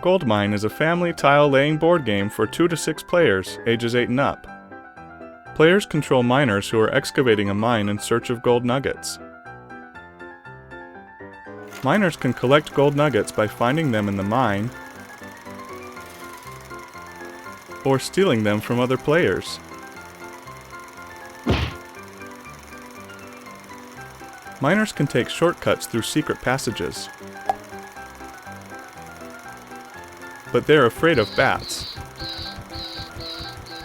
Goldmine is a family tile-laying board game for 2 to 6 players, ages 8 and up. Players control miners who are excavating a mine in search of gold nuggets. Miners can collect gold nuggets by finding them in the mine or stealing them from other players. Miners can take shortcuts through secret passages, but they're afraid of bats.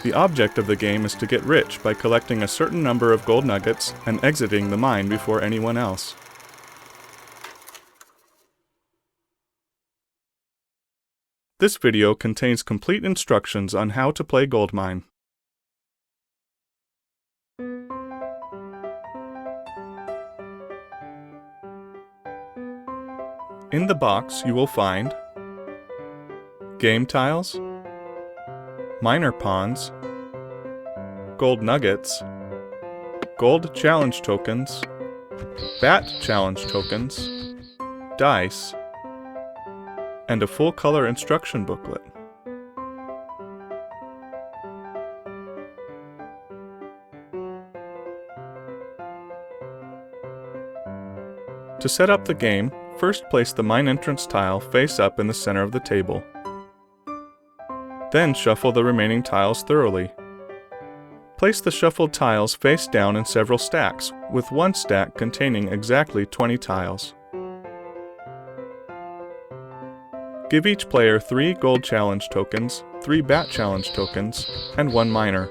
The object of the game is to get rich by collecting a certain number of gold nuggets and exiting the mine before anyone else. This video contains complete instructions on how to play Goldmine. In the box you will find game tiles, miner pawns, gold nuggets, gold challenge tokens, bat challenge tokens, dice, and a full-color instruction booklet. To set up the game, first place the mine entrance tile face up in the center of the table. Then shuffle the remaining tiles thoroughly. Place the shuffled tiles face down in several stacks, with one stack containing exactly 20 tiles. Give each player 3 gold challenge tokens, 3 bat challenge tokens, and 1 miner.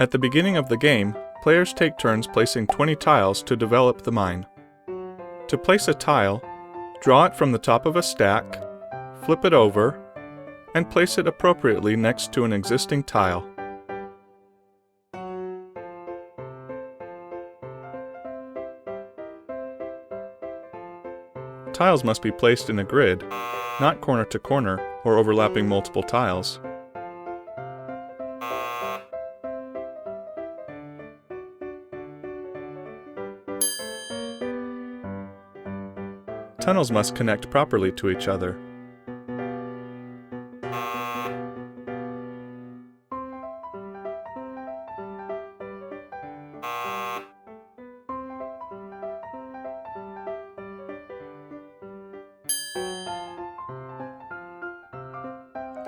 At the beginning of the game, players take turns placing 20 tiles to develop the mine. To place a tile, draw it from the top of a stack, flip it over, and place it appropriately next to an existing tile. Tiles must be placed in a grid, not corner to corner or overlapping multiple tiles. Tunnels must connect properly to each other.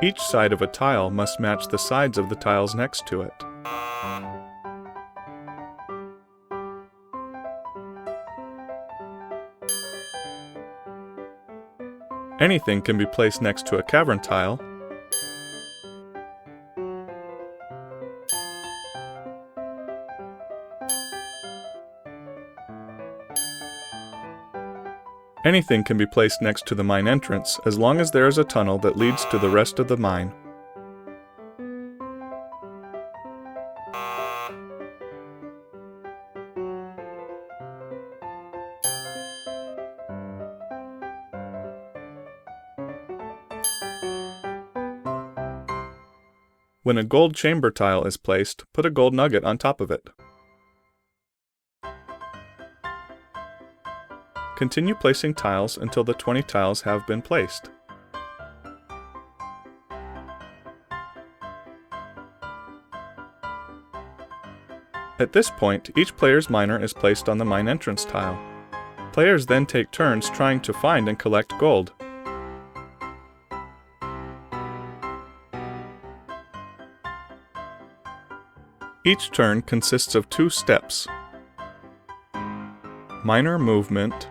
Each side of a tile must match the sides of the tiles next to it. Anything can be placed next to a cavern tile, anything can be placed next to the mine entrance as long as there is a tunnel that leads to the rest of the mine. When a gold chamber tile is placed, put a gold nugget on top of it. Continue placing tiles until the 20 tiles have been placed. At this point, each player's miner is placed on the mine entrance tile. Players then take turns trying to find and collect gold. Each turn consists of 2 steps: miner movement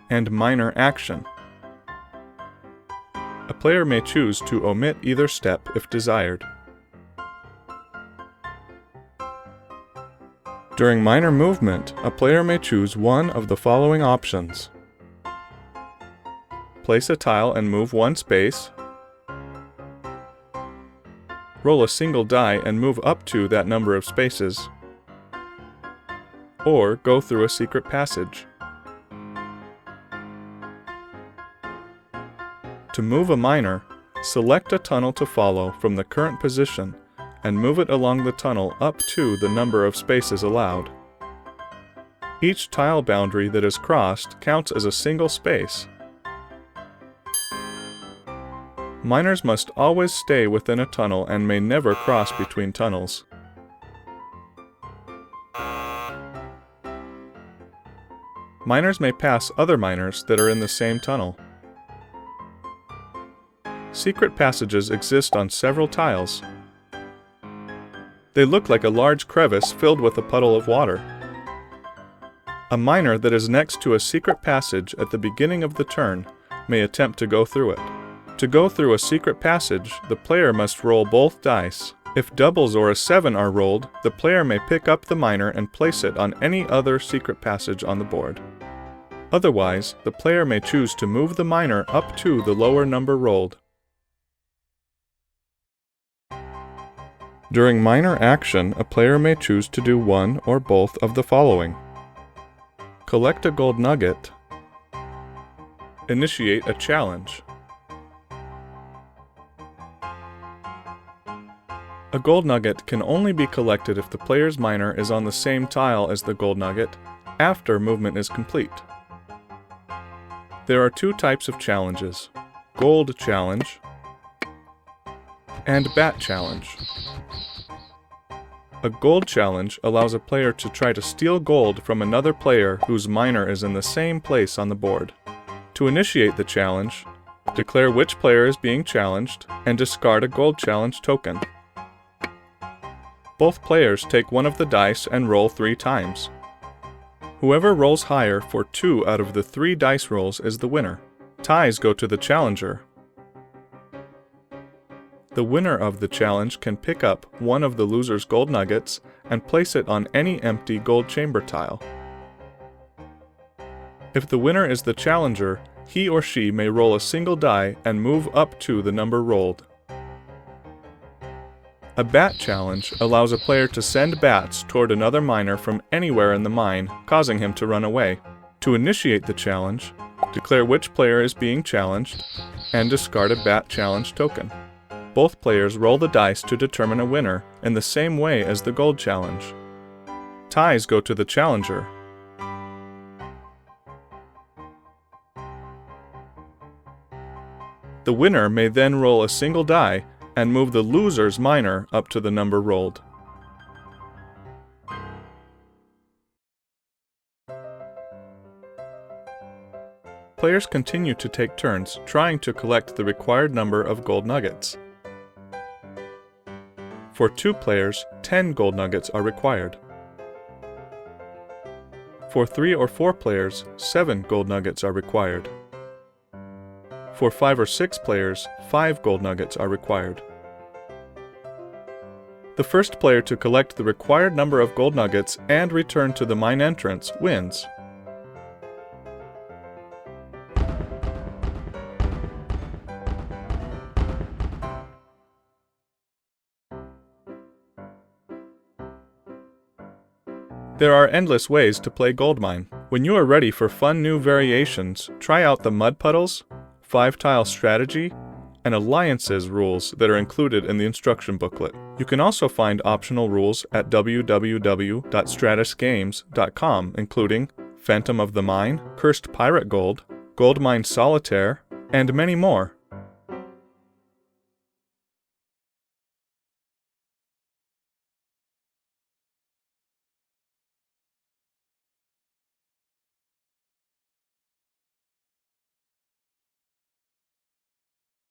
and miner action. A player may choose to omit either step if desired. During miner movement, a player may choose one of the following options: place a tile and move 1 space, roll a single die and move up to that number of spaces, or go through a secret passage. To move a miner, select a tunnel to follow from the current position and move it along the tunnel up to the number of spaces allowed. Each tile boundary that is crossed counts as a single space. Miners must always stay within a tunnel and may never cross between tunnels. Miners may pass other miners that are in the same tunnel. Secret passages exist on several tiles. They look like a large crevice filled with a puddle of water. A miner that is next to a secret passage at the beginning of the turn may attempt to go through it. To go through a secret passage, the player must roll both dice. If doubles or a 7 are rolled, the player may pick up the miner and place it on any other secret passage on the board. Otherwise, the player may choose to move the miner up to the lower number rolled. During miner action, a player may choose to do one or both of the following: collect a gold nugget, initiate a challenge. A gold nugget can only be collected if the player's miner is on the same tile as the gold nugget after movement is complete. There are two types of challenges: gold challenge and bat challenge. A gold challenge allows a player to try to steal gold from another player whose miner is in the same place on the board. To initiate the challenge, declare which player is being challenged and discard a gold challenge token. Both players take one of the dice and roll 3 times. Whoever rolls higher for 2 out of the 3 dice rolls is the winner. Ties go to the challenger. The winner of the challenge can pick up one of the loser's gold nuggets and place it on any empty gold chamber tile. If the winner is the challenger, he or she may roll a single die and move up to the number rolled. A bat challenge allows a player to send bats toward another miner from anywhere in the mine, causing him to run away. To initiate the challenge, declare which player is being challenged and discard a bat challenge token. Both players roll the dice to determine a winner in the same way as the gold challenge. Ties go to the challenger. The winner may then roll a single die and move the loser's miner up to the number rolled. Players continue to take turns trying to collect the required number of gold nuggets. For 2 players, 10 gold nuggets are required. For 3 or 4 players, 7 gold nuggets are required. For 5 or 6 players, 5 gold nuggets are required. The first player to collect the required number of gold nuggets and return to the mine entrance wins. There are endless ways to play Goldmine. When you are ready for fun new variations, try out the Mud Puddles, 5-Tile Strategy, and Alliances rules that are included in the instruction booklet. You can also find optional rules at www.stratusgames.com, including Phantom of the Mine, Cursed Pirate Gold, Goldmine Solitaire, and many more.